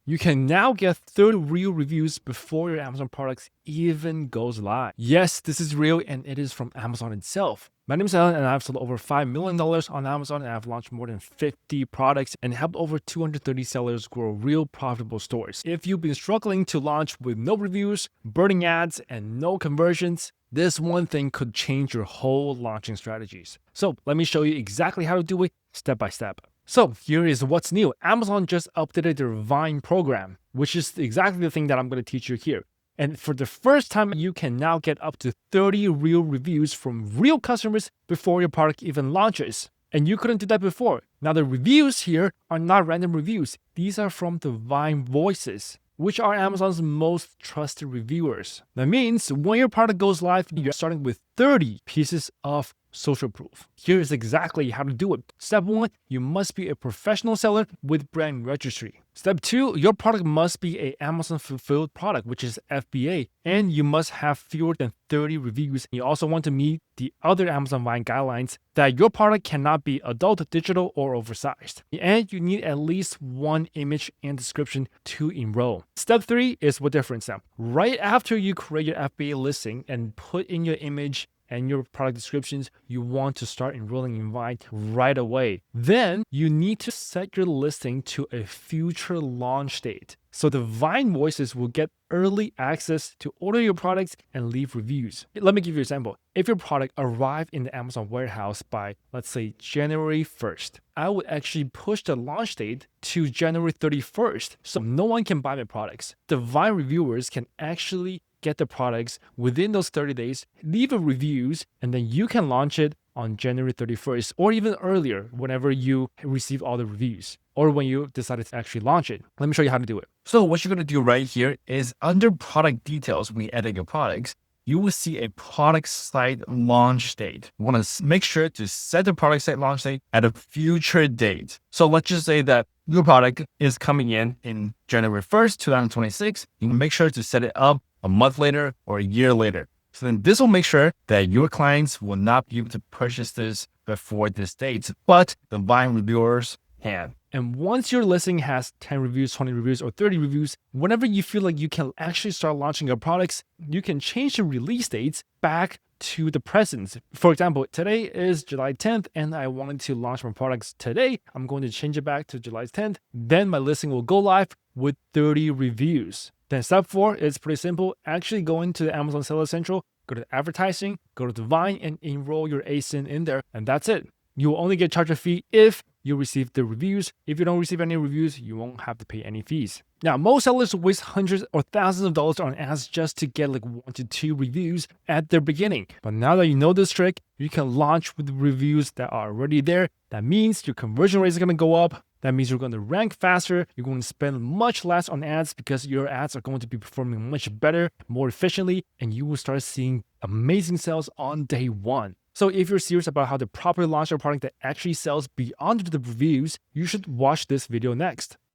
You can now get 30 real reviews before your Amazon products even goes live. Yes, this is real and it is from Amazon itself. My name is Alan and I've sold over $5 million on Amazon and I've launched more than 50 products and helped over 230 sellers grow real profitable stores. If you've been struggling to launch with no reviews, burning ads, and no conversions, this one thing could change your whole launching strategies. So let me show you exactly how to do it step by step. So here is what's new. Amazon just updated their Vine program, which is exactly the thing that I'm going to teach you here. And for the first time, you can now get up to 30 real reviews from real customers before your product even launches. And you couldn't do that before. Now the reviews here are not random reviews. These are from the Vine Voices, which are Amazon's most trusted reviewers. That means when your product goes live, you're starting with 30 pieces of social proof. Here's exactly how to do it. Step 1, you must be a professional seller with brand registry. Step 2, your product must be a Amazon fulfilled product, which is FBA, and you must have fewer than 30 reviews. You also want to meet the other Amazon Vine guidelines that your product cannot be adult, digital, or oversized. And you need at least one image and description to enroll. Step 3 is what difference now. Right after you create your FBA listing and put in your image and your product descriptions, you want to start enrolling in Vine right away. Then you need to set your listing to a future launch date. So the Vine Voices will get early access to order your products and leave reviews. Let me give you an example. If your product arrived in the Amazon warehouse by, let's say, January 1st, I would actually push the launch date to January 31st so no one can buy my products. The Vine reviewers can actually get the products within those 30 days, leave a reviews, and then you can launch it on January 31st or even earlier whenever you receive all the reviews or when you decided to actually launch it. Let me show you how to do it. So what you're going to do right here is under product details, when you edit your products, you will see a product site launch date. You want to make sure to set the product site launch date at a future date. So let's just say that your product is coming in January 1st, 2026. You make sure to set it up a month later or a year later. So then this will make sure that your clients will not be able to purchase this before this date, but the Vine reviewers can. And once your listing has 10 reviews, 20 reviews, or 30 reviews, whenever you feel like you can actually start launching your products, you can change the release dates back to the present. For example, today is July 10th and I wanted to launch my products today. I'm going to change it back to July 10th. Then my listing will go live with 30 reviews. Then step 4 is pretty simple. Actually go into the Amazon Seller Central, go to advertising, go to Vine and enroll your ASIN in there. And that's it. You will only get charged a fee if you receive the reviews. If you don't receive any reviews, you won't have to pay any fees. Now, most sellers waste hundreds or thousands of dollars on ads just to get like 1 to 2 reviews at their beginning. But now that you know this trick, you can launch with reviews that are already there. That means your conversion rate is going to go up. That means you're going to rank faster. You're going to spend much less on ads because your ads are going to be performing much better, more efficiently, and you will start seeing amazing sales on day 1. So if you're serious about how to properly launch a product that actually sells beyond the reviews, you should watch this video next.